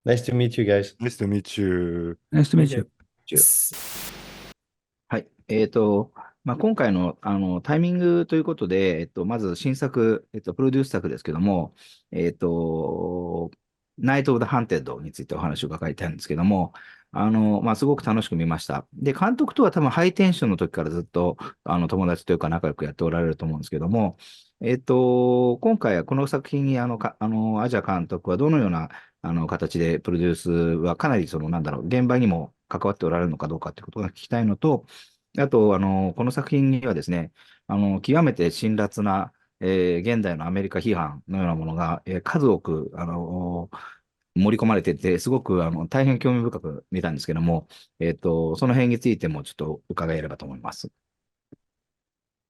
Nice to meet you guys. Nice to meet you. Nice to meet Okay. you. はい。今回の、タイミングということで、まず新作、プロデュース作ですけども、ナイト・オブ・ザ・ハンテッドについてお話を伺いたいんですけども、すごく楽しく見ました。で、監督とは多分ハイテンションの時からずっと、友達というか仲良くやっておられると思うんですけども、今回はこの作品に、アジャ監督はどのような、形でプロデュースはかなり、現場にも関わっておられるのかどうかということが聞きたいのと、あと、この作品にはですね、極めて辛辣な、現代のアメリカ批判のようなものが、数多く、盛り込まれてて、すごく、大変興味深く見たんですけども、その辺についてもちょっと伺えればと思います。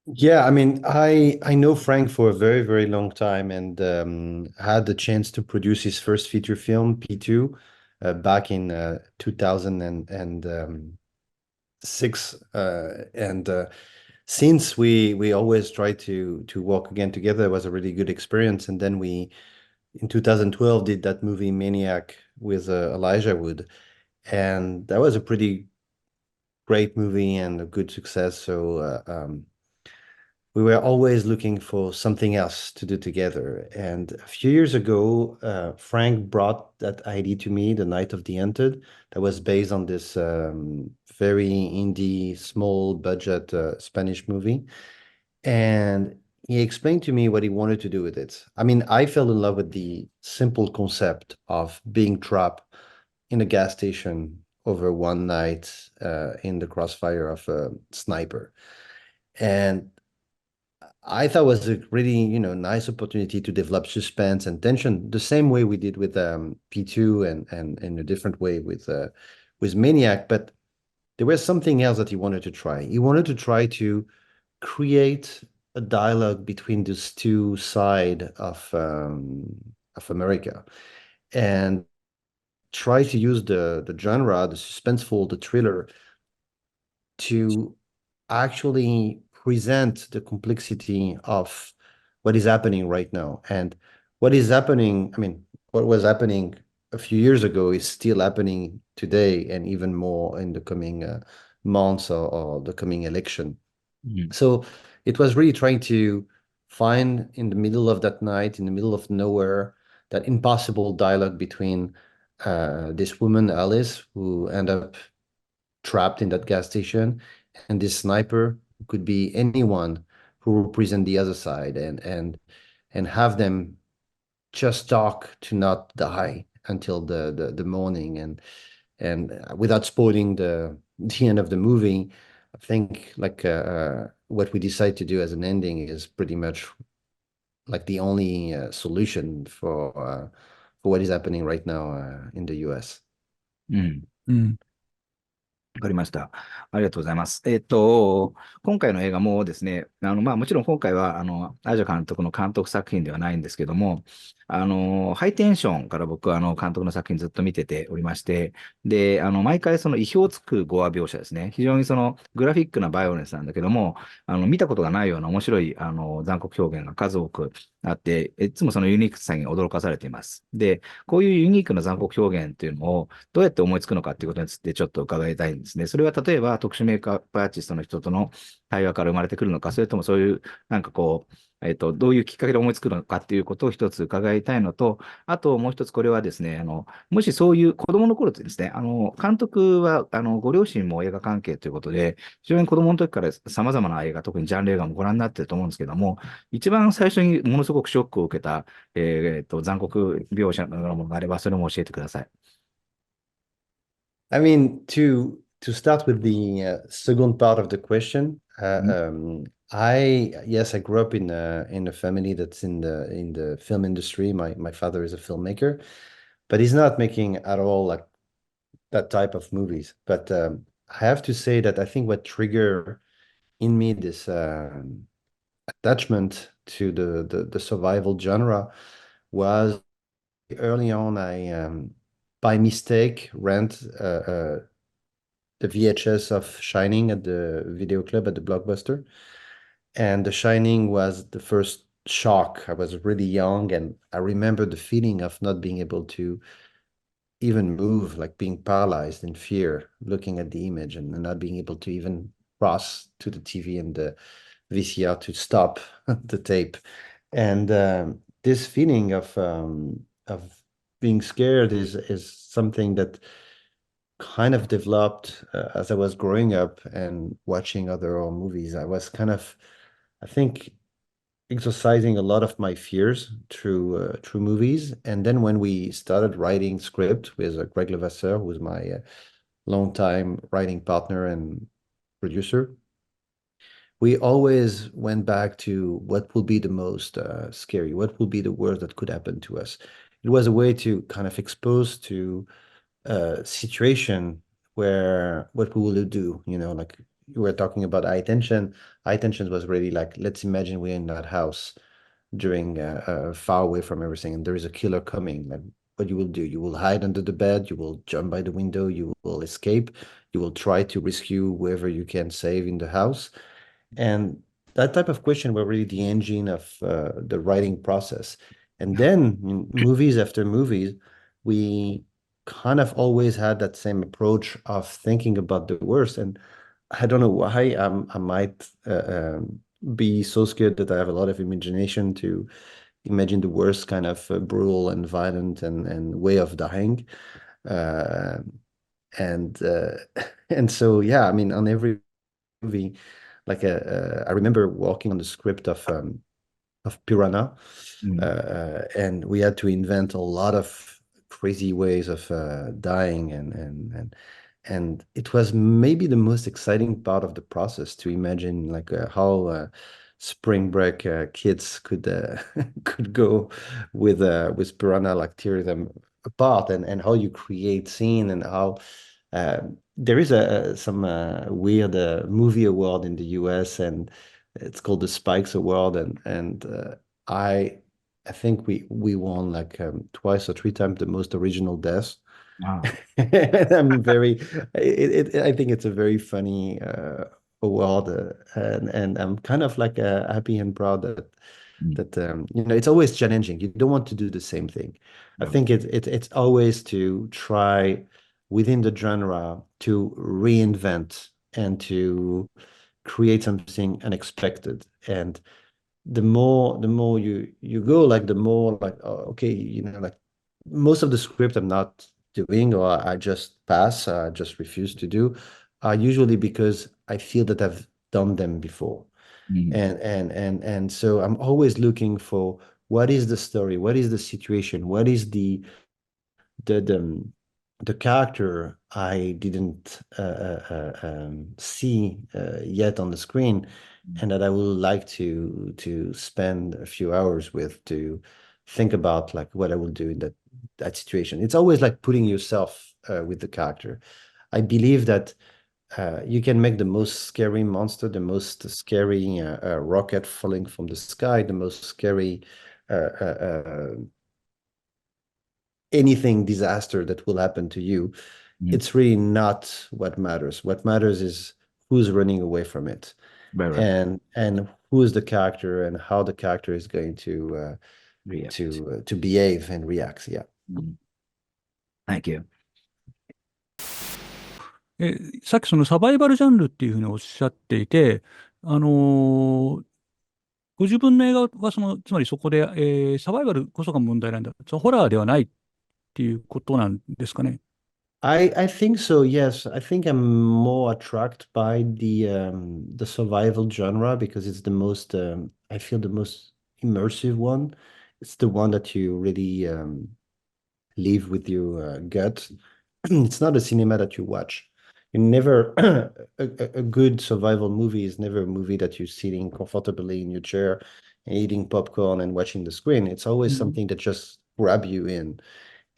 Yeah, I mean, I know Frank for a very, very long time and had the chance to produce his first feature film, P2, back in 2006. And since we always tried to work again together, it was a really good experience. And then we, in 2012, did that movie Maniac with Elijah Wood. And that was a pretty great movie and a good success. So we were always looking for something else to do together. And a few years ago, Frank brought that idea to me, The Night of the Entered, that was based on this very indie, small budget Spanish movie. And he explained to me what he wanted to do with it. I mean, I fell in love with the simple concept of being trapped in a gas station over one night in the crossfire of a sniper. And I thought was a really, nice opportunity to develop suspense and tension the same way we did with P2 and in a different way with Maniac. But there was something else that he wanted to try. He wanted to try to create a dialogue between these two sides of America and try to use the genre, the suspenseful, the thriller, to actually present the complexity of what is happening right now. And what is happening, I mean, what was happening a few years ago is still happening today and even more in the coming months or the coming election. So it was really trying to find in the middle of that night, in the middle of nowhere, that impossible dialogue between this woman, Alice, who ended up trapped in that gas station, and this sniper who could be anyone who represent the other side, and have them just talk to not die until the morning, and without spoiling the end of the movie. I think like what we decide to do as an ending is pretty much like the only solution for what is happening right now in the US. うん。うん。わかりました。ありがとうございます。今回の映画もですね、もちろん今回は、アジャ監督の監督作品ではないんですけども、ハイテンションから僕は、監督の作品ずっと見てておりまして、で、毎回その意表をつく語話描写ですね。非常にそのグラフィックなバイオレンスなんだけども、見たことがないような面白い、残酷表現が数多くあって、いつもそのユニークさに驚かされています。で、こういうユニークな残酷表現っていうのを、どうやって思いつくのかっていうことについてちょっと伺いたいんですね。それは例えば特殊メイクアップアーティストの人との対話から生まれてくるのか、それともそういう、どういうきっかけで思いつくのかっていうことを一つ伺いたいのと、あともう一つこれはですね、もしそういう子供の頃ってですね、監督は、ご両親も映画関係ということで、非常に子供の時から様々な映画、特にジャンル映画もご覧になってると思うんですけども、一番最初にものすごくショックを受けた、残酷描写のようなものがあれば、それも教えてください。I mean, to start with the second part of the question, I grew up in a family that's in the film industry. My father is a filmmaker, but he's not making at all like that type of movies. But I have to say that I think what triggered in me this attachment to the survival genre was early on. I by mistake rent the VHS of Shining at the video club at the Blockbuster. And The Shining was the first shock. I was really young, and I remember the feeling of not being able to even move, like being paralyzed in fear, looking at the image and not being able to even cross to the TV and the VCR to stop the tape. And this feeling of being scared is something that kind of developed as I was growing up and watching other horror movies. I was kind of, I think, exercising a lot of my fears through movies. And then when we started writing script with Greg Levasseur, who was my longtime writing partner and producer, we always went back to what will be the most scary, what will be the worst that could happen to us. It was a way to kind of expose to a situation where what we will do, like you were talking about high tension. High tension was really like, let's imagine we're in that house during far away from everything, and there is a killer coming. Like, what you will do? You will hide under the bed. You will jump by the window. You will escape. You will try to rescue whoever you can save in the house. And that type of question were really the engine of the writing process. And then in movies after movies, we kind of always had that same approach of thinking about the worst. And I don't know why I might be so scared that I have a lot of imagination to imagine the worst kind of brutal and violent and way of dying. Uh, and and so yeah, I mean, on every movie, like I remember working on the script of Piranha, and we had to invent a lot of crazy ways of dying, and it was maybe the most exciting part of the process to imagine like how spring break kids could could go with Piranha, like tear them apart, and how you create scene and how uh, there is some weird movie award in the US, and it's called the Spikes Award, and I I think we won like twice or three times the most original deaths. Wow. I'm very I think it's a very funny award, and I'm kind of like happy and proud that it's always challenging. You don't want to do the same thing. I Yeah. think it's always to try within the genre to reinvent and to create something unexpected. And the more you go, like the more like, oh, okay, like most of the script I'm not doing, or I just pass, I just refuse to do, are usually because I feel that I've done them before. Mm. And so I'm always looking for what is the story, what is the situation, what is the the, the character I didn't see yet on the screen, and that I would like to spend a few hours with to think about like what I will do in that situation. It's always like putting yourself with the character. I believe that you can make the most scary monster, the most scary rocket falling from the sky, the most scary anything disaster that will happen to you. Mm. It's really not what matters. What matters is who's running away from it, Very right. and who is the character and how the character is going React. to behave and react. Yeah. Mm. Thank you. さっきそのサバイバルジャンルっていうふうにおっしゃっていて、あのーご自分の映画はつまりそこで、サバイバルこそが問題なんだ。ホラーではないっていうことなんですかね。I think so, yes. I think I'm more attracted by the survival genre because it's the most I feel the most immersive one. It's the one that you really live with your gut. It's not a cinema that you watch. You never a good survival movie is never a movie that you're sitting comfortably in your chair and eating popcorn and watching the screen. It's always something that just grab you in.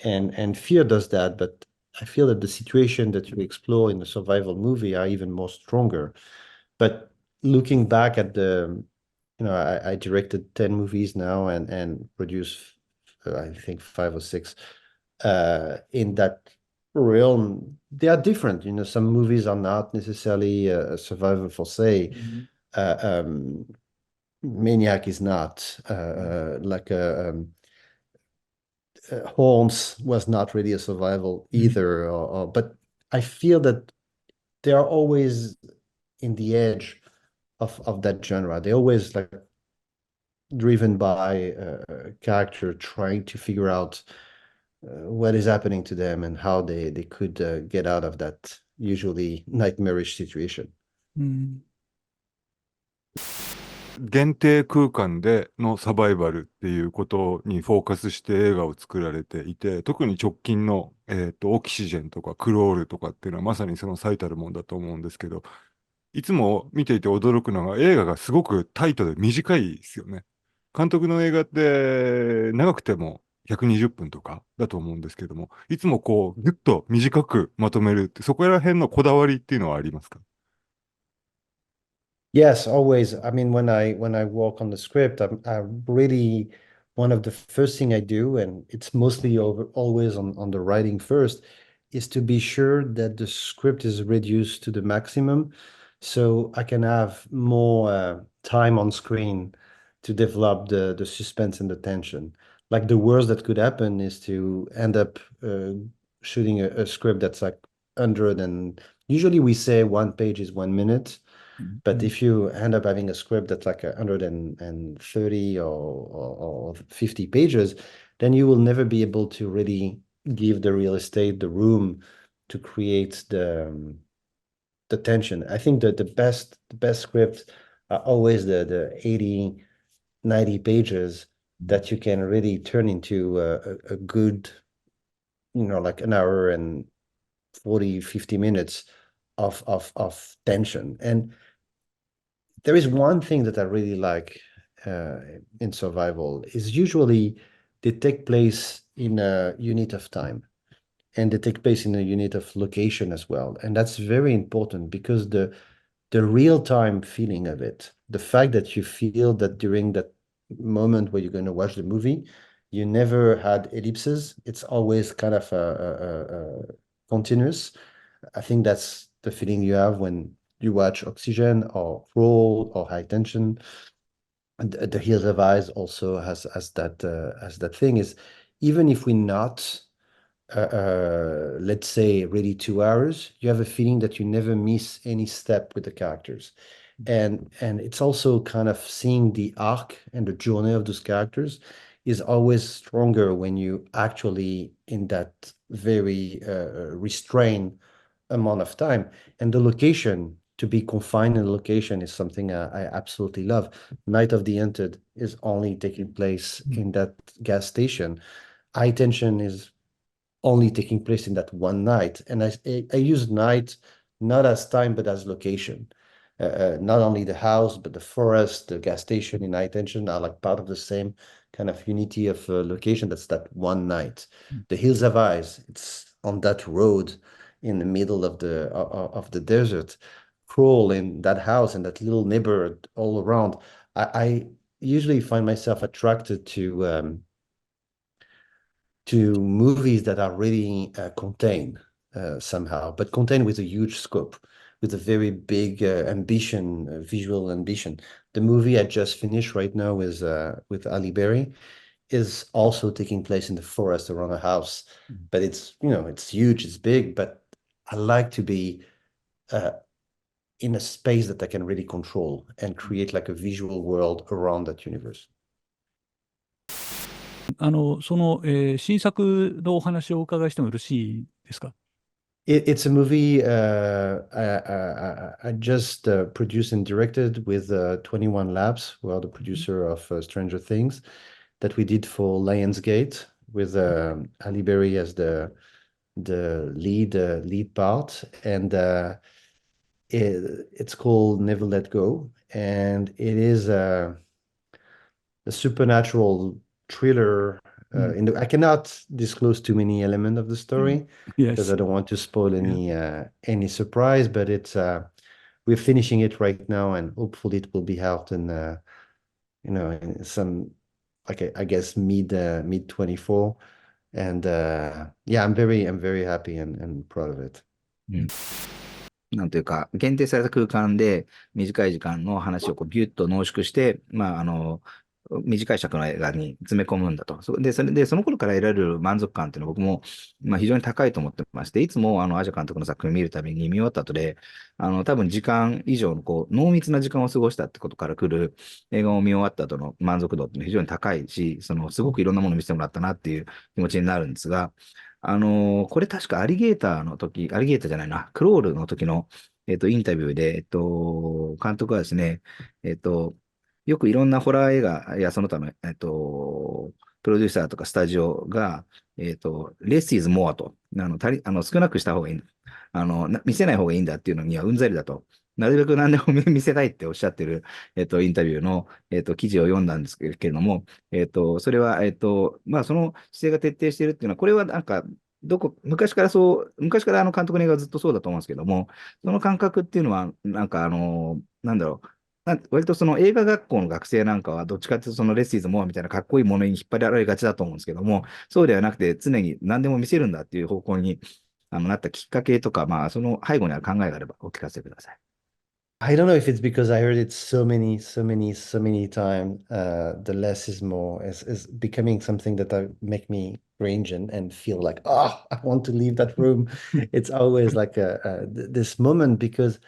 And fear does that, but I feel that the situation that you explore in a survival movie are even more stronger. But looking back at I directed 10 movies now and produced I think five or six in that realm. They are different. Some movies are not necessarily a survival for say. Uh, um, Maniac is not like a Holmes was not really a survival either, but I feel that they are always in the edge of that genre. They're always like driven by a character trying to figure out what is happening to them and how they could get out of that usually nightmarish situation. うん。限定空間でのサバイバルっていうことにフォーカスして映画を作られていて、特に直近の、オキシジェンとかクロールとかっていうのはまさにその最たるもんだと思うんですけど、いつも見ていて驚くのが映画がすごくタイトで短いですよね。監督の映画って長くても120分とかだと思うんですけども、いつもこうギュッと短くまとめるって、そこら辺のこだわりっていうのはありますか？ Yes, always. I mean, when I work on the script, I really one of the first thing I do, and it's mostly always on the writing first, is to be sure that the script is reduced to the maximum, so I can have more time on screen to develop the suspense and the tension. Like the worst that could happen is to end up shooting a script that's like 100 and usually we say one page is 1 minute. But if you end up having a script that's like 130 or 50 pages, then you will never be able to really give the real estate the room to create the tension. I think that the best scripts are always the 80, 90 pages that you can really turn into a good, like an hour and 40, 50 minutes of tension. And there is one thing that I really like in survival is usually they take place in a unit of time and they take place in a unit of location as well. And that's very important because the real-time feeling of it, the fact that you feel that during that moment where you're going to watch the movie, you never had ellipses. It's always kind of a continuous. I think that's the feeling you have when you watch Oxygen or Crawl or High Tension. And the Hills Have Eyes also has that thing is even if we're not let's say really 2 hours, you have a feeling that you never miss any step with the characters. And it's also kind of seeing the arc and the journey of those characters is always stronger when you actually in that very restrained amount of time. And the location, to be confined in a location is something I absolutely love. Night of the Entered is only taking place in that gas station. High Tension is only taking place in that one night. And I use night not as time, but as location. Not only the house, but the forest, the gas station in High Tension are like part of the same kind of unity of location. That's that one night. The Hills Have Eyes, it's on that road in the middle of the desert. Crawl in that house and that little neighborhood all around. I usually find myself attracted to movies that are really contained somehow, but contained with a huge scope, with a very big ambition, visual ambition. The movie I just finished right now is with Ali Berry is also taking place in the forest around a house, but it's it's huge, it's big, but I like to be in a space that I can really control and create like a visual world around that universe. その、新作のお話をお伺いしてもよろしいですか？ It's a movie I just produced and directed with 21 Labs, who are the producer of Stranger Things, that we did for Lionsgate with Ali Berry as the lead part, and it's called Never Let Go, and it is a supernatural thriller. I cannot disclose too many elements of the story because Yes. I don't want to spoil any surprise. But it's we're finishing it right now, and hopefully it will be out in in some I guess mid 24. And yeah, I'm very happy and proud of it. なんというか、限定された空間で短い時間の話をこうギュッと濃縮して、短い尺の映画に詰め込むんだと。それで、その頃から得られる満足感っていうのは僕も、非常に高いと思ってまして、いつもアジャ監督の作品を見るたびに見終わった後で、多分時間以上の濃密な時間を過ごしたってことから来る映画を見終わった後の満足度っていうのは非常に高いし、すごくいろんなものを見せてもらったなっていう気持ちになるんですが、これ確かアリゲーターの時、アリゲーターじゃないな、クロールの時の、インタビューで、監督はですね、よくいろんなホラー映画やその他の、プロデューサーとかスタジオが、less is more と、少なくした方がいい。見せない方がいいんだっていうのにはうんざりだと。なるべく何でも見せたいっておっしゃってる、インタビューの、記事を読んだんですけれども、それは、その姿勢が徹底しているっていうのは、これはなんか、昔から監督の映画はずっとそうだと思うんですけども、その感覚っていうのは、なんかなんだろう、割とその映画学校の学生なんかは、どっちかっていうとそのレッスイズモアみたいなかっこいいものに引っ張られがちだと思うんですけども、そうではなくて、常に何でも見せるんだっていう方向になったきっかけとか、その背後にある考えがあればお聞かせください。I don't know if it's because I heard it so many times. The less is more is becoming something that make me cringe and feel like, oh, I want to leave that room. It's always like this moment because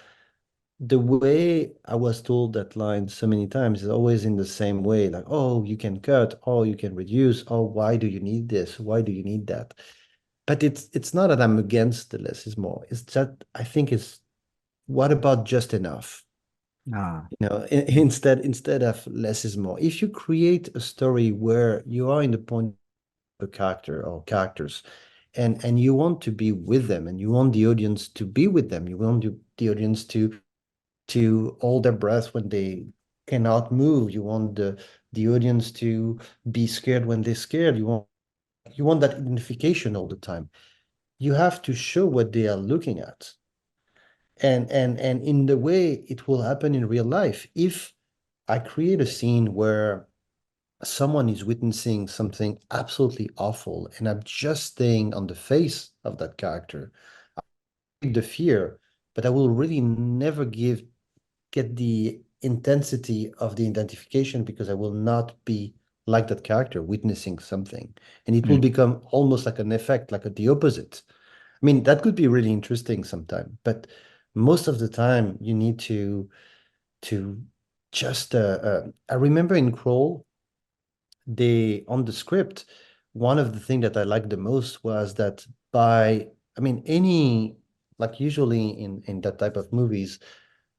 the way I was told that line so many times is always in the same way, like, oh, you can cut, oh, you can reduce, oh, why do you need this? Why do you need that? But it's not that I'm against the less is more. It's that I think it's what about just enough?あYou know, instead of less is more. If you create a story where you are in the point of a character or characters, and you want to be with them, and you want the audience to be with them, you want the audience to hold their breath when they cannot move. You want the audience to be scared when they're scared. You want that identification all the time. You have to show what they are looking at. And in the way it will happen in real life, if I create a scene where someone is witnessing something absolutely awful and I'm just staying on the face of that character, I the fear, but I will really never get the intensity of the identification because I will not be like that character witnessing something. And it will become almost like an effect, like the opposite. I mean, that could be really interesting sometime, but most of the time you need to just I remember in Crawl, they on the script, one of the things that I liked the most was that I mean, any like usually in that type of movies,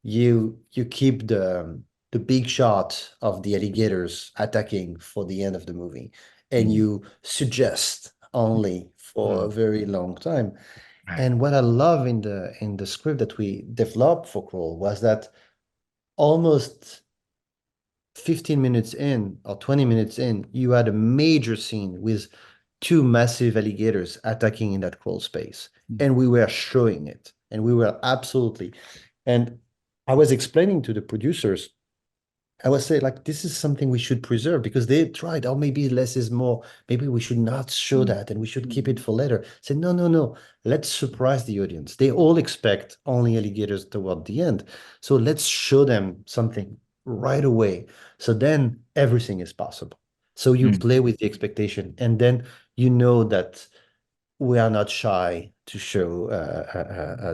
you keep the big shot of the alligators attacking for the end of the movie, and you suggest only for a very long time. And what I love in the script that we developed for Crawl was that almost 15 minutes in or 20 minutes in, you had a major scene with two massive alligators attacking in that crawl space. And we were showing it. And we were absolutely. And I was explaining to the producers, I was saying, like, this is something we should preserve because they tried, oh, maybe less is more. Maybe we should not show that and we should keep it for later. I said, no, no, no. Let's surprise the audience. They all expect only alligators toward the end. So let's show them something right away. So then everything is possible. So you play with the expectation and then you know that we are not shy to show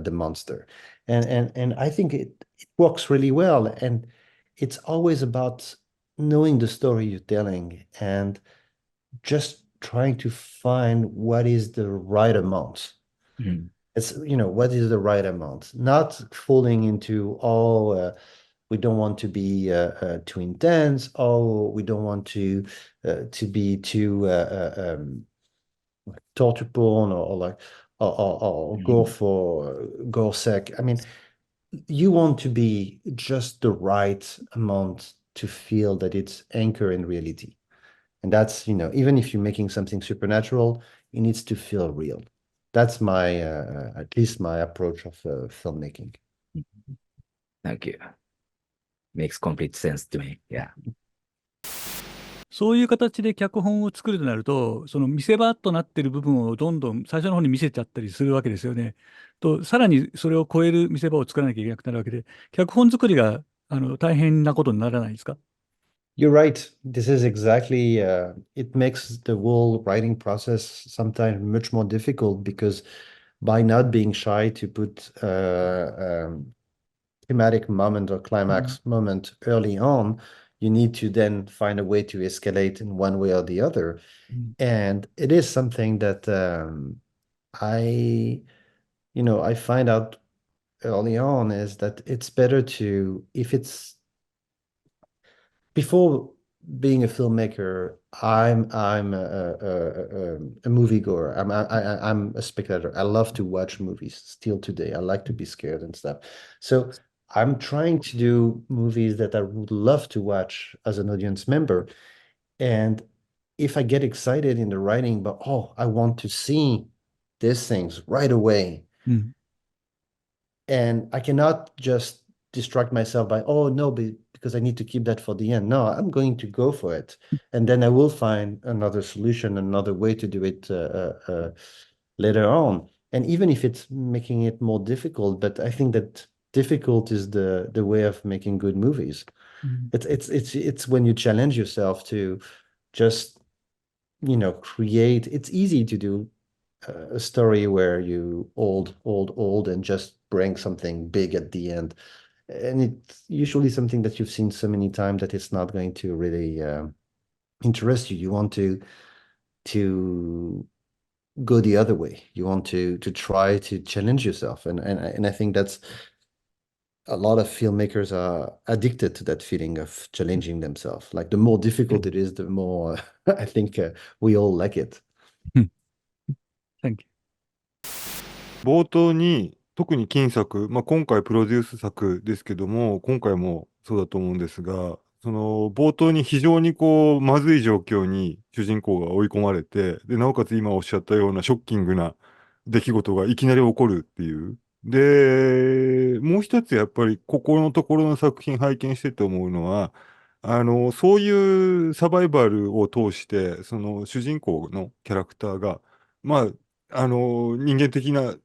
the monster. And I think it works really well. And it's always about knowing the story you're telling and just trying to find what is the right amount. It's, what is the right amount? Not falling into, we don't want to be too intense. Oh, we don't want to be too torture porn or like or gore sec. I mean, you want to be just the right amount to feel that it's anchored in reality. And that's, even if you're making something supernatural, it needs to feel real. That's my, at least my approach of filmmaking. Thank you. Makes complete sense to me. Yeah. そういう形で脚本を作るとなると、その見せ場となっている部分をどんどん最初の方に見せちゃったりするわけですよね。さらにそれを超える見せ場を作らなきゃいけなくなるわけで、脚本作りが大変なことにならないですか？ You're right. This is exactly, it makes the whole writing process sometimes much more difficult because by not being shy to put thematic moment or climax moment early on, you need to then find a way to escalate in one way or the other. And it is something that I, I find out early on is that it's better to, if it's before being a filmmaker, I'm a moviegoer. I'm a spectator. I love to watch movies still today. I like to be scared and stuff. So I'm trying to do movies that I would love to watch as an audience member. And if I get excited in the writing, but oh, I want to see these things right away, and I cannot just distract myself by, oh no, because I need to keep that for the end. No, I'm going to go for it. And then I will find another solution, another way to do it later on. And even if it's making it more difficult, but I think that difficult is the way of making good movies. It's when you challenge yourself to just, create. It's easy to do a story where you old and just bring something big at the end, and it's usually something that you've seen so many times that it's not going to really interest you. You want to go the other way. You want to try to challenge yourself, and I think that's a lot of filmmakers are addicted to that feeling of challenging themselves. Like the more difficult it is, the more I think we all like it. Thank you. 冒頭に、特に金作、今回プロデュース作ですけども、今回もそうだと思うんですが、その冒頭に非常にまずい状況に主人公が追い込まれて、で、なおかつ今おっしゃったようなショッキングな出来事がいきなり起こるっていう。で、もう一つやっぱりここのところの作品拝見してて思うのは、そういうサバイバルを通して、その主人公のキャラクターが、人間的な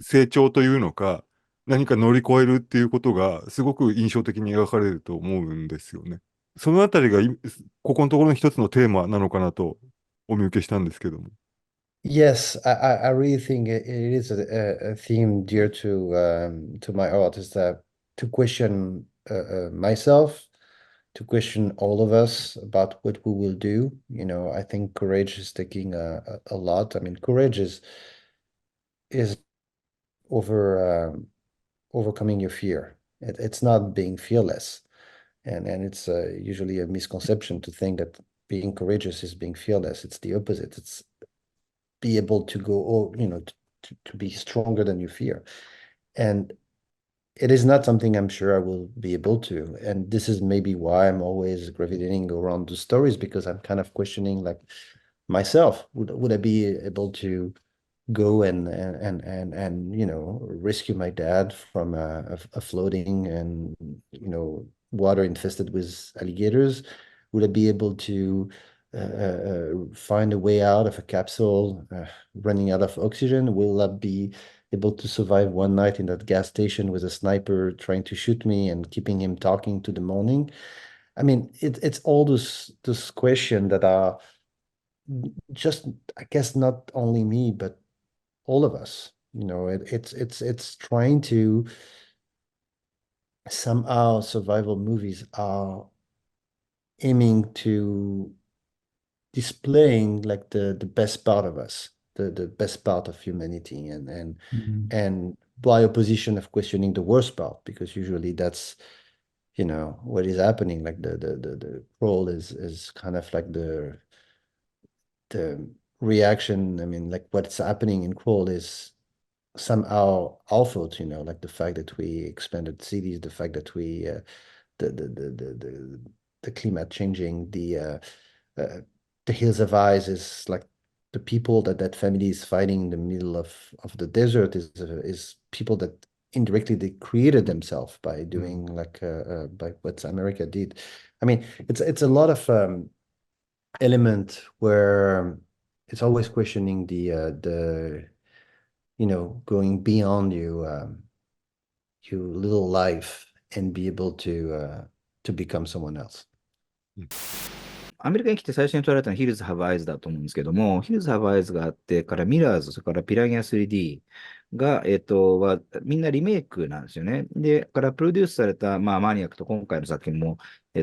成長というのか、何か乗り越えるっていうことがすごく印象的に描かれると思うんですよね。そのあたりがここのところの一つのテーマなのかなとお見受けしたんですけども。Yes, I really think it is a theme dear to my art, is that to question myself, to question all of us about what we will do. I think courage is taking a lot. I mean, courage is overcoming your fear. It's not being fearless, and it's usually a misconception to think that being courageous is being fearless. It's the opposite. It's be able to go, or to be stronger than you fear. And it is not something I'm sure I will be able to. And this is maybe why I'm always gravitating around the stories, because I'm kind of questioning like myself. Would I be able to go and rescue my dad from a floating and water infested with alligators? Would I be able to find a way out of a capsule running out of oxygen? Will I be able to survive one night in that gas station with a sniper trying to shoot me and keeping him talking to the morning? I mean, it's all those questions that are just, I guess, not only me, but all of us. It's trying to somehow, survival movies are aiming to displaying like the best part of us, the best part of humanity, and by opposition of questioning the worst part, because usually that's what is happening. Like the role is kind of like the reaction. I mean, like what's happening in Crawl is somehow our fault, like the fact that we expanded cities, the fact that we the climate changing, uh, the Hills of Ice is like the people that family is fighting in the middle of the desert is people that indirectly they created themselves by doing like by what America did. I mean, it's a lot of element where it's always questioning the going beyond your little life and be able to become someone else. アメリカに来て最初に撮られたのはヒルズ・ハブ・アイズだと思うんですけども、ヒルズ・ハブ・アイズがあってからミラーズ、それからピラニア 3D が、みんなリメイクなんですよね。で、からプロデュースされた、マニアックと今回の作品も、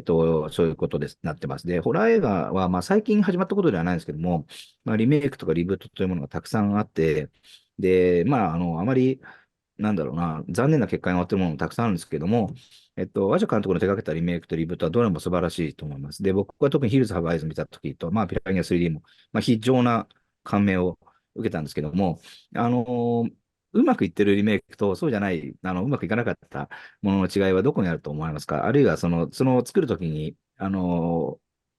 そういうことです、なってます。で、ホラー映画は、最近始まったことではないんですけども、リメイクとかリブートというものがたくさんあって、で、あまり、なんだろうな、残念な結果に終わってるものもたくさんあるんですけども、アジャ監督の手掛けたリメイクとリブートはどれも素晴らしいと思います。で、僕は特にヒルズ・ハブ・アイズ見たときと、ピラニア 3D も、非常な感銘を受けたんですけども、あのーうまくいってるリメイクと、そうじゃない、うまくいかなかったものの違いはどこにあると思いますか？あるいは、その作るときに、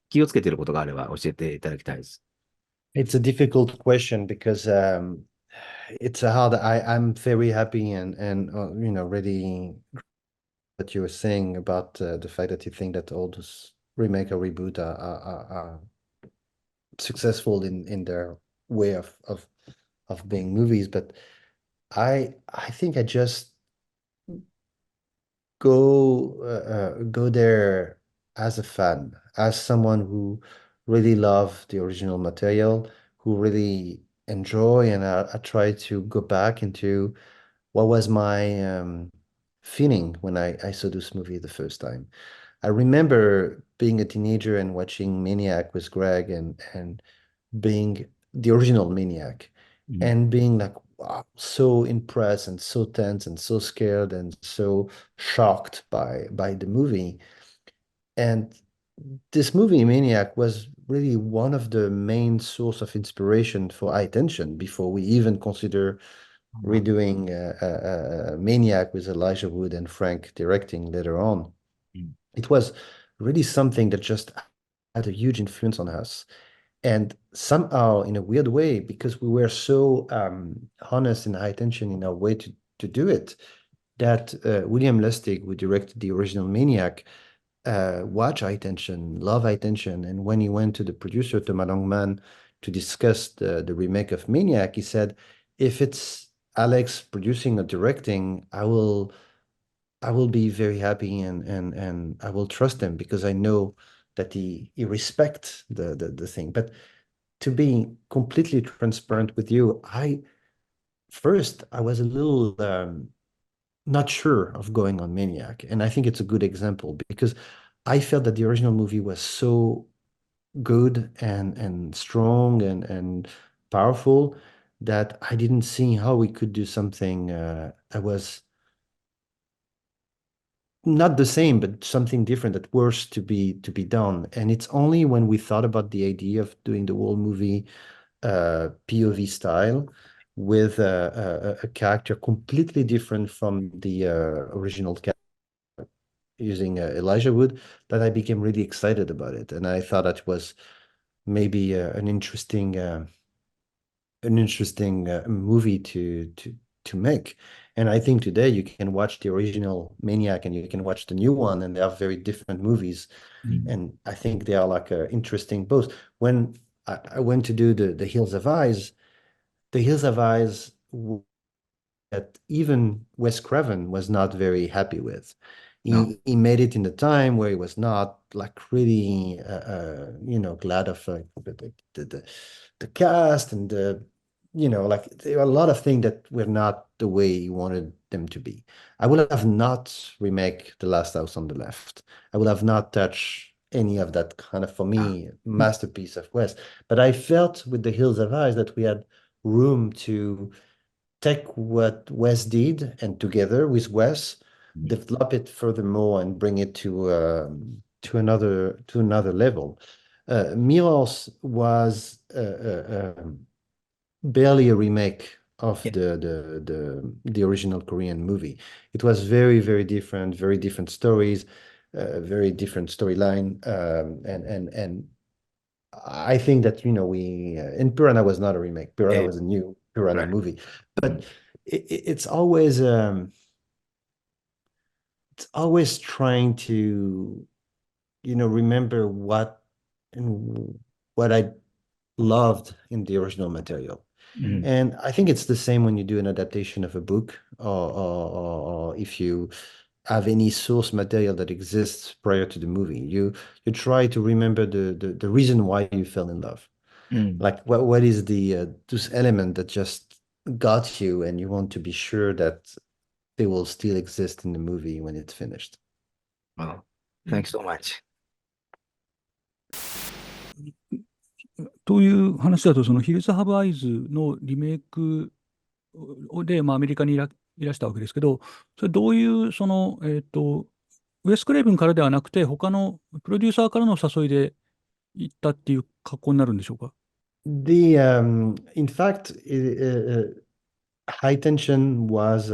気をつけていることがあれば教えていただきたいです。It's a difficult question because it's a hard. I'm very happy and really what you were saying about the fact that you think that all those remake or reboot are successful in their way of being movies. But I think I just go there as a fan, as someone who really love the original material, who really enjoy, and I try to go back into what was my feeling when I saw this movie the first time. I remember being a teenager and watching Maniac with Greg and being the original Maniac Mhm. and being like, wow, so impressed and so tense and so scared and so shocked by the movie. And this movie, Maniac, was really one of the main source of inspiration for High Tension before we even consider redoing Maniac with Elijah Wood and Frank directing later on. Mhm. It was really something that just had a huge influence on us. And somehow, in a weird way, because we were so honest and high tension in our way to do it, that William Lustig, who directed the original Maniac, watched High Tension, love High Tension. And when he went to the producer, Thomas Langman, to discuss the remake of Maniac, he said, if it's Alex producing or directing, I will be very happy and I will trust him because I know that he respects the thing. But to be completely transparent with you, I was a little not sure of going on Maniac, and I think it's a good example because I felt that the original movie was so good and strong and powerful that I didn't see how we could do something that was not the same, but something different that was to be done. And it's only when we thought about the idea of doing the whole movie POV style with a character completely different from the original character using Elijah Wood that I became really excited about it. And I thought that was maybe an interesting movie to make. And I think today you can watch the original Maniac and you can watch the new one, and they are very different movies. Mhm. And I think they are like interesting both. When I went to do the Hills of Eyes, the Hills of Eyes that even Wes Craven was not very happy with. No. He made it in the time where he was not like really glad of the cast and like there are a lot of things that were not the way he wanted them to be. I would have not remake The Last House on the Left. I would have not touched any of that kind of, for Ah. me, masterpiece of Wes. But I felt with The Hills of Eyes that we had room to take what Wes did and together with Wes Mhm. develop it furthermore and bring it to another level. Mirrors was barely a remake of Yeah. the original Korean movie. It was very different stories, very different storyline, and I think that we and Piranha was not a remake. Piranha Eh, was a new Piranha right. movie, Mhm. but it's always trying to remember what I loved in the original material. Mhm. And I think it's the same when you do an adaptation of a book or if you have any source material that exists prior to the movie. You try to remember the reason why you fell in love. Like what is the this element that just got you and you want to be sure that they will still exist in the movie when it's finished. Well, thanks so much. という話だと、そのヒルズ・ハブ・アイズのリメイクで、アメリカにいらしたわけですけど、それどういう、ウェス・クレイブンからではなくて、他のプロデューサーからの誘いで行ったっていう格好になるんでしょうか。In fact, High Tension was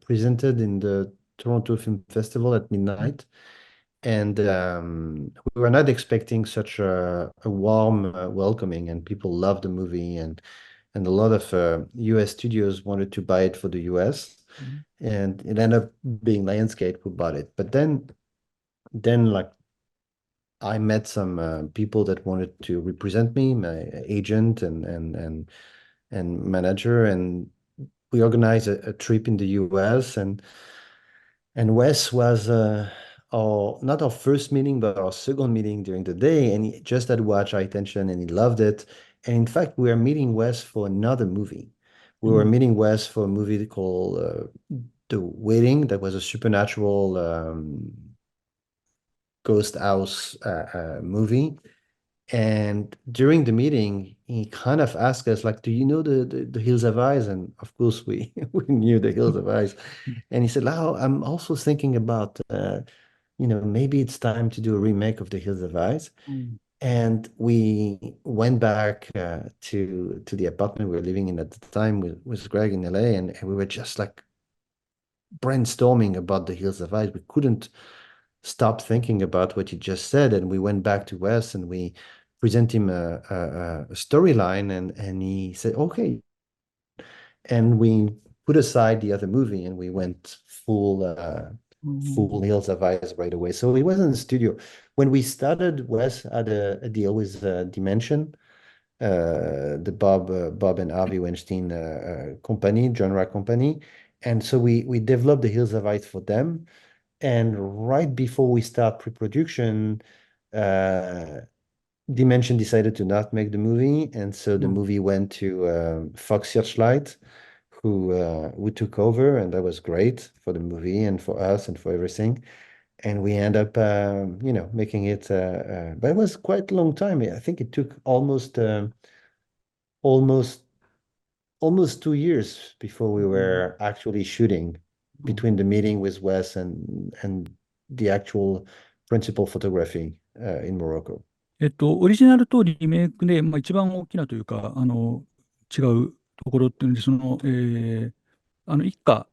presented in the Toronto Film Festival at midnight. And we were not expecting such a warm welcoming, and people loved the movie, and a lot of US studios wanted to buy it for the US, and it ended up being Lionsgate who bought it. But then like I met some people that wanted to represent me, my agent and manager, and we organized a trip in the US, and Wes was not our first meeting, but our second meeting during the day, and he just had watched High Tension and he loved it. And in fact, we were meeting Wes for another movie. We were meeting Wes for a movie called The Waiting, that was a supernatural ghost house movie. And during the meeting, he kind of asked us, like, do you know the Hills of Eyes? And of course, we knew the Hills of Eyes. And he said, oh, I'm also thinking about, maybe it's time to do a remake of the Hills of Eyes. And we went back to the apartment we were living in at the time with Greg in LA, and we were just like brainstorming about the Hills of Eyes. We couldn't stop thinking about what you just said, and we went back to Wes and we present him a storyline, and he said okay, and we put aside the other movie and we went full Hills of Eyes right away. So he was in the studio when we started. Wes had a deal with Dimension, the Bob and Harvey Weinstein company, genre company, and so we developed the Hills of Eyes for them. And right before we start pre-production, Dimension decided to not make the movie, and so the movie went to Fox Searchlight, who took over, and that was great for the movie and for us and for everything. And we end up, making it. But it was quite a long time. I think it took almost 2 years before we were actually shooting, between the meeting with Wes and the actual principal photography in Morocco. オリジナルとリメイクで、一番大きなというか、違うところっていうので、一家、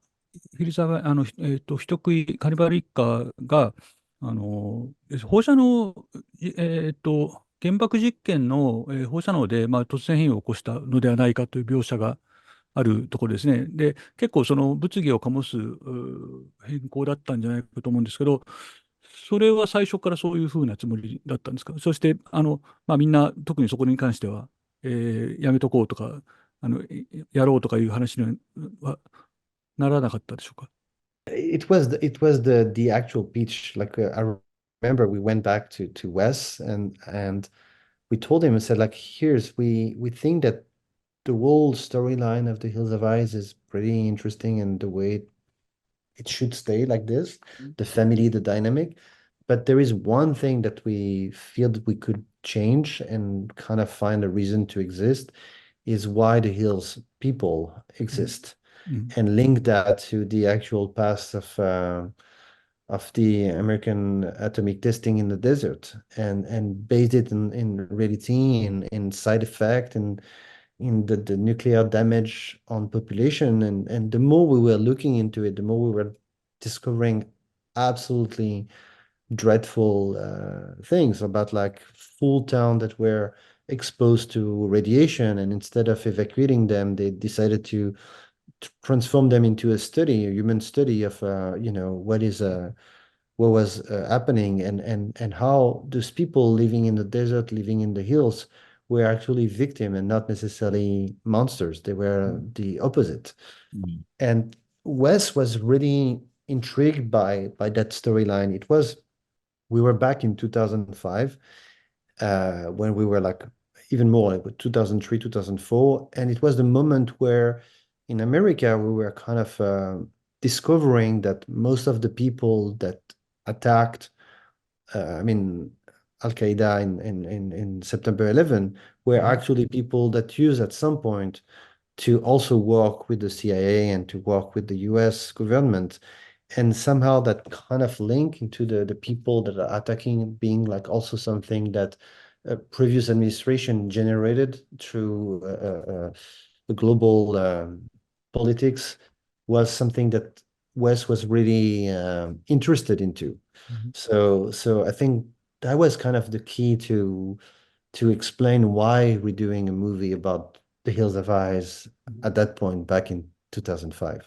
フィルザー人食いカニバル一家が、放射能、原爆実験の放射能で、突然変異を起こしたのではないかという描写があるところですね。で、結構その物議を醸す変更だったんじゃないかと思うんですけど、それは最初からそういうふうなつもりだったんですか。そして、みんな、特にそこに関しては、やめとこうとか、やろうとかいう話にはならなかったでしょうか。It was the actual pitch. Like I remember we went back to Wes and we told him and said, like, we think that the whole storyline of the Hills of Eyes is pretty interesting, and the way it should stay like this, the family, the dynamic. But there is one thing that we feel that we could change and kind of find a reason to exist, is why the Hills people exist, and link that to the actual past of the American atomic testing in the desert, and base it in reality, in side effect, and in the nuclear damage on population. And the more we were looking into it, the more we were discovering absolutely dreadful things about, like, full town that were exposed to radiation, and instead of evacuating them, they decided to transform them into a human study of what was happening, and how those people living in the desert, living in the hills, were actually victims and not necessarily monsters. They were the opposite. And Wes was really intrigued by that storyline. We were back in 2005 when we were like even more like 2003, 2004, and it was the moment where in America we were kind of discovering that most of the people that attacked, I mean, Al-Qaeda in September 11 were actually people that used at some point to also work with the CIA and to work with the US government. And somehow that kind of link into the people that are attacking being like also something that previous administration generated through the global politics was something that West was really interested into. So I think that was kind of the key to explain why we're doing a movie about The Hills of Eyes at that point back in 2005.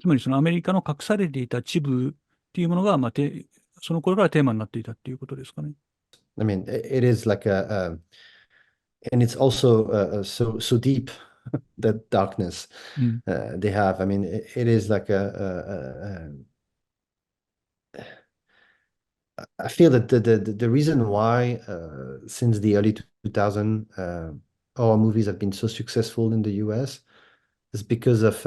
つまりそのアメリカの隠されていた地部っていうものが、その頃からテーマになっていたっていうことですかね。I mean, it is like and it's also so deep that darkness they have. I mean, it is like I feel that the reason why since the early 2000s our movies have been so successful in the US is because of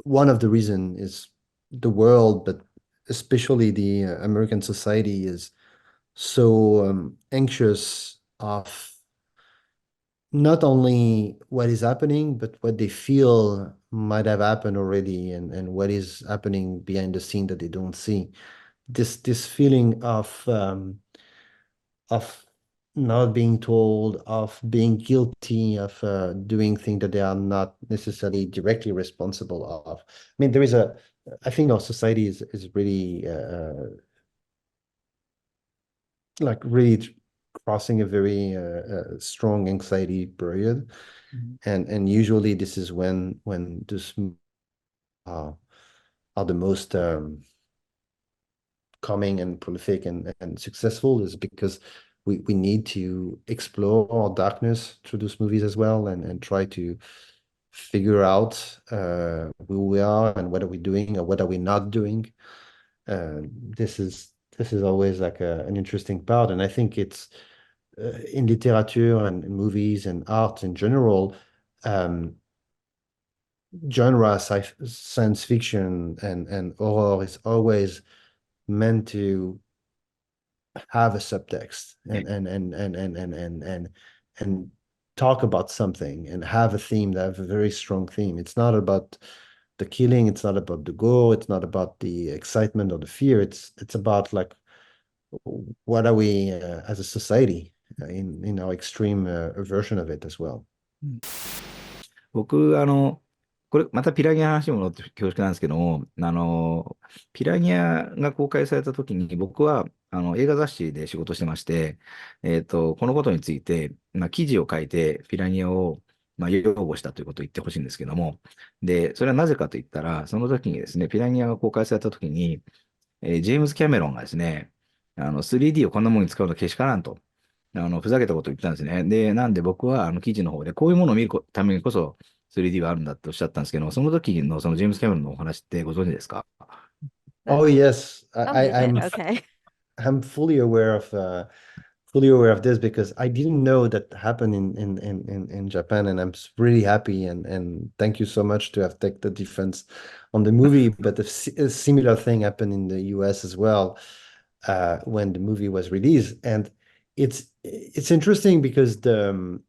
one of the reasons is the world, but especially the American society is so anxious of not only what is happening, but what they feel might have happened already and what is happening behind the scene that they don't see. This feeling of not being told, of being guilty, of doing things that they are not necessarily directly responsible of. I mean, I think our society is really like really crossing a very strong anxiety period, and usually this is when this are the most coming and prolific and successful is because we need to explore our darkness through those movies as well and try to figure out who we are and what are we doing or what are we not doing. This is always like an interesting part, and I think it's in literature and in movies and art in general, genre science fiction and horror is always meant to have a subtext and talk about something and have a theme, that have a very strong theme. It's not about the killing, it's not about the gore, it's not about the excitement or the fear. It's about like what are we as a society in our extreme version of it as well. 僕、これ、またピラニアの話に戻って恐縮なんですけども、ピラニアが公開されたときに、僕は映画雑誌で仕事してまして、このことについて、記事を書いて、ピラニアを、擁護したということを言ってほしいんですけども、で、それはなぜかと言ったら、その時にですね、ピラニアが公開されたときに、ジェームズ・キャメロンがですね、3D をこんなものに使うのけしからんと、ふざけたことを言ったんですね。で、なんで僕は記事の方で、こういうものを見るためにこそ 3D はあるんだっておっしゃったんですけど、その時のそのジェームズ・キャメロンのお話ってご存知ですか？ Oh yes, Oh, you did. Okay. I'm fully aware of this because I didn't know that happened in Japan, and I'm really happy and thank you so much to have taken the defense on the movie. But a similar thing happened in the US as well when the movie was released, and it's interesting because the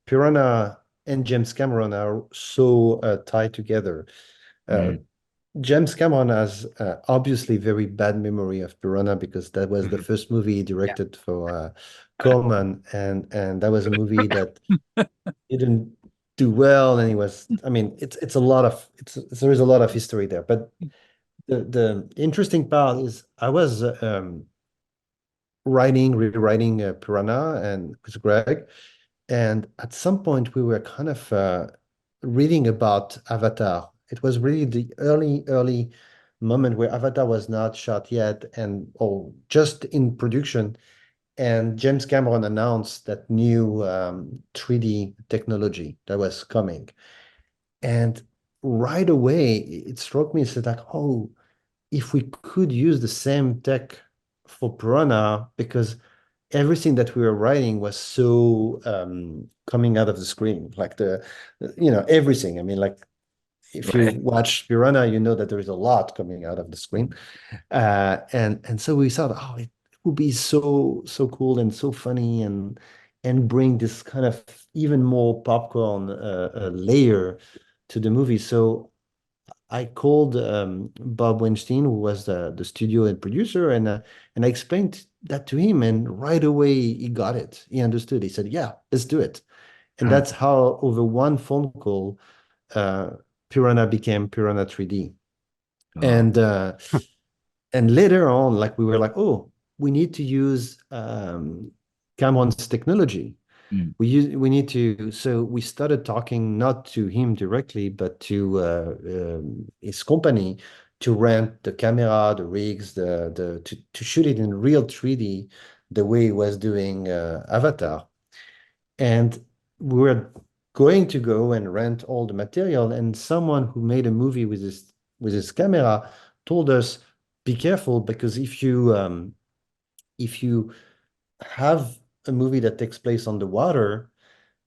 Piranha and James Cameron are so tied together. James Cameron has obviously very bad memory of Piranha because that was the first movie he directed for Corman, and that was a movie that didn't do well, and I mean, it's a lot of there is a lot of history there. But the interesting part is I was rewriting Piranha and with Greg, and at some point we were kind of reading about Avatar. It was really the early moment where Avatar was not shot yet or just in production. And James Cameron announced that new 3D technology that was coming. And right away, it struck me, said like, oh, if we could use the same tech for Piranha, because everything that we were writing was so coming out of the screen, like everything. I mean, like if you Right. watch Piranha, you know that there is a lot coming out of the screen. And so we thought, oh, it would be so cool and so funny and bring this kind of even more popcorn layer to the movie. So I called Bob Weinstein, who was the studio and producer, and I explained that to him, and right away he got it. He understood. He said, "Yeah, let's do it." And that's how, over one phone call, Piranha became Piranha 3D. Oh. And later on, like we were like, oh, we need to use Cameron's technology. We need to. So we started talking not to him directly, but to his company to rent the camera, the rigs, to shoot it in real 3D, the way he was doing Avatar. And we were going to go and rent all the material, and someone who made a movie with his camera told us, be careful, because if you have a movie that takes place on the water,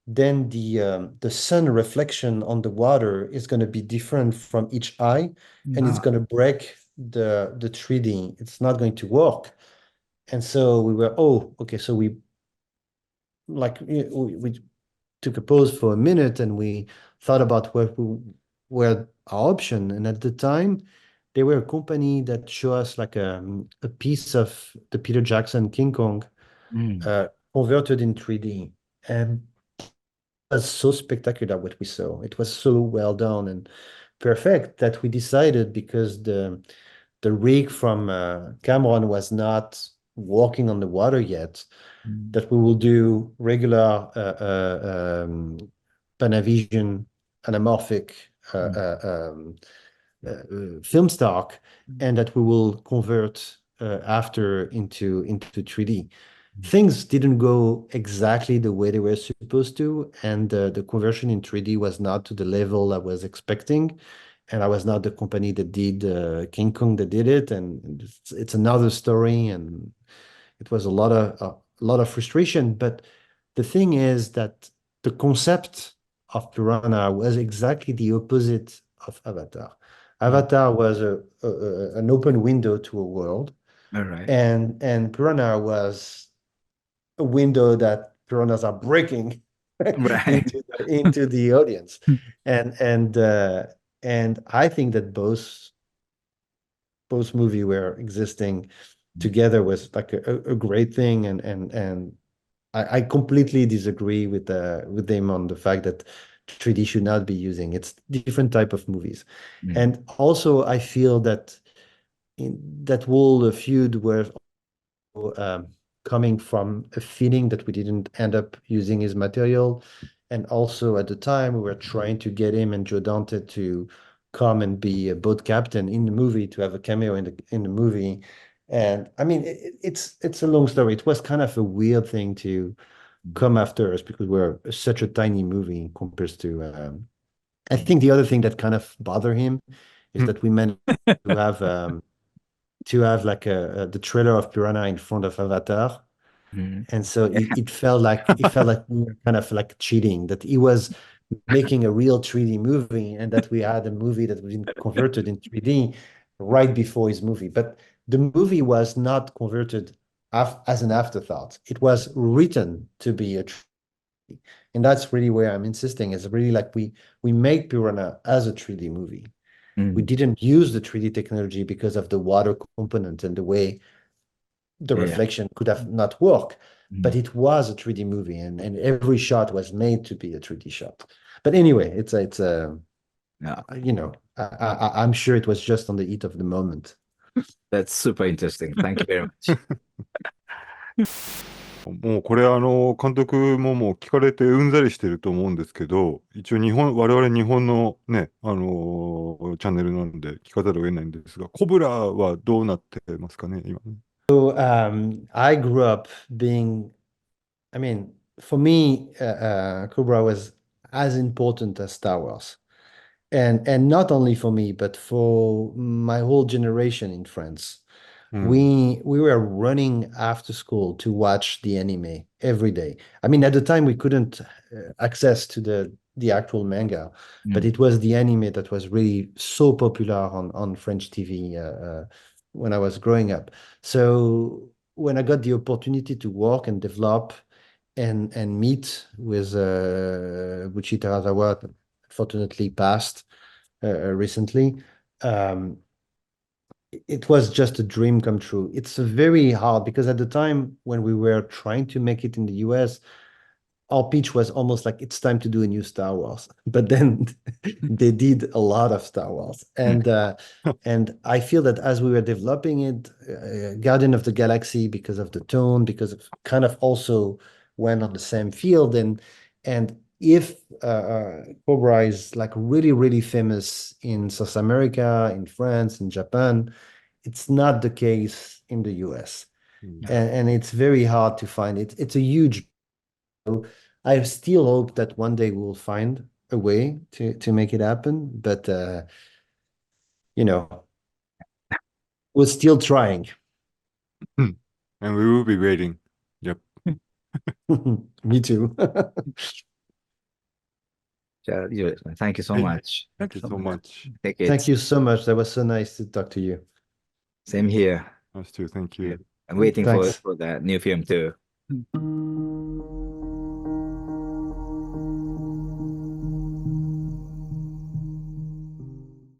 then the sun reflection on the water is going to be different from each eye, and it's going to break the 3D. It's not going to work. And so we were, oh, okay. So we took a pause for a minute, and we thought about what were our option. And at the time, they were a company that showed us like a piece of the Peter Jackson King Kong converted in 3D. And it was so spectacular what we saw. It was so well done and perfect that we decided, because the rig from Cameron was not walking on the water yet, that we will do regular Panavision anamorphic film stock, and that we will convert after into 3D. Things didn't go exactly the way they were supposed to, and the conversion in 3D was not to the level I was expecting. And I was not the company that did King Kong that did it, and it's another story, and it was a lot of frustration. But the thing is that the concept of Piranha was exactly the opposite of Avatar. Avatar was an open window to a world, All right. and Piranha was a window that piranhas are breaking Right. into the audience. And I think that both movies were existing together was like a great thing. And I completely disagree with them on the fact that 3D should not be using. It's different type of movies. And also I feel that that whole feud were coming from a feeling that we didn't end up using his material. And also at the time we were trying to get him and Joe Dante to come and be a boat captain in the movie, to have a cameo in the movie. And I mean, it's a long story. It was kind of a weird thing to come after us, because we're such a tiny movie compared to I think the other thing that kind of bothered him is that we managed to have like the trailer of Piranha in front of Avatar. And so it felt like we were kind of like cheating, that he was making a real 3D movie, and that we had a movie that was converted in 3D right before his movie. But the movie was not converted as an afterthought. It was written to be a 3D. And that's really where I'm insisting, is really like we made Piranha as a 3D movie. We didn't use the 3D technology because of the water component and the way the reflection could have not worked, but it was a 3D movie, and every shot was made to be a 3D shot. But anyway, it's I'm sure it was just on the heat of the moment. That's super interesting. Thank you very much. もうこれ監督ももう聞かれてうんざりしてると思うんですけど、一応我々日本のね、チャンネルなんで聞かざるを得ないんですが、コブラはどうなってますかね、今ね。So I grew up I mean, for me, Cobra was as important as Star Wars. and not only for me, but for my whole generation in France. We were running after school to watch the anime every day. I mean, at the time we couldn't access to the actual manga, but it was the anime that was really so popular on French TV when I was growing up. So when I got the opportunity to work and develop and meet with Buchi Terazawa, that fortunately passed recently, it was just a dream come true. It's very hard because at the time when we were trying to make it in the US, our pitch was almost like it's time to do a new Star Wars. But then they did a lot of Star Wars. And I feel that as we were developing it, Guardian of the Galaxy, because of the tone, because of kind of also went on the same field. And if Cobra is like really, really famous in South America, in France, in Japan, it's not the case in the US. And it's very hard to find it. It's a huge. I still hope that one day we'll find a way to make it happen, but we're still trying. And we will be waiting. Yep. Me too. じゃあ、以上ですね。Thank you so much. Thank you so much. Take it. Thank you so much. That was so nice to talk to you. Same here. Us too. Thank you. I'm waiting for Thanks. the new film too.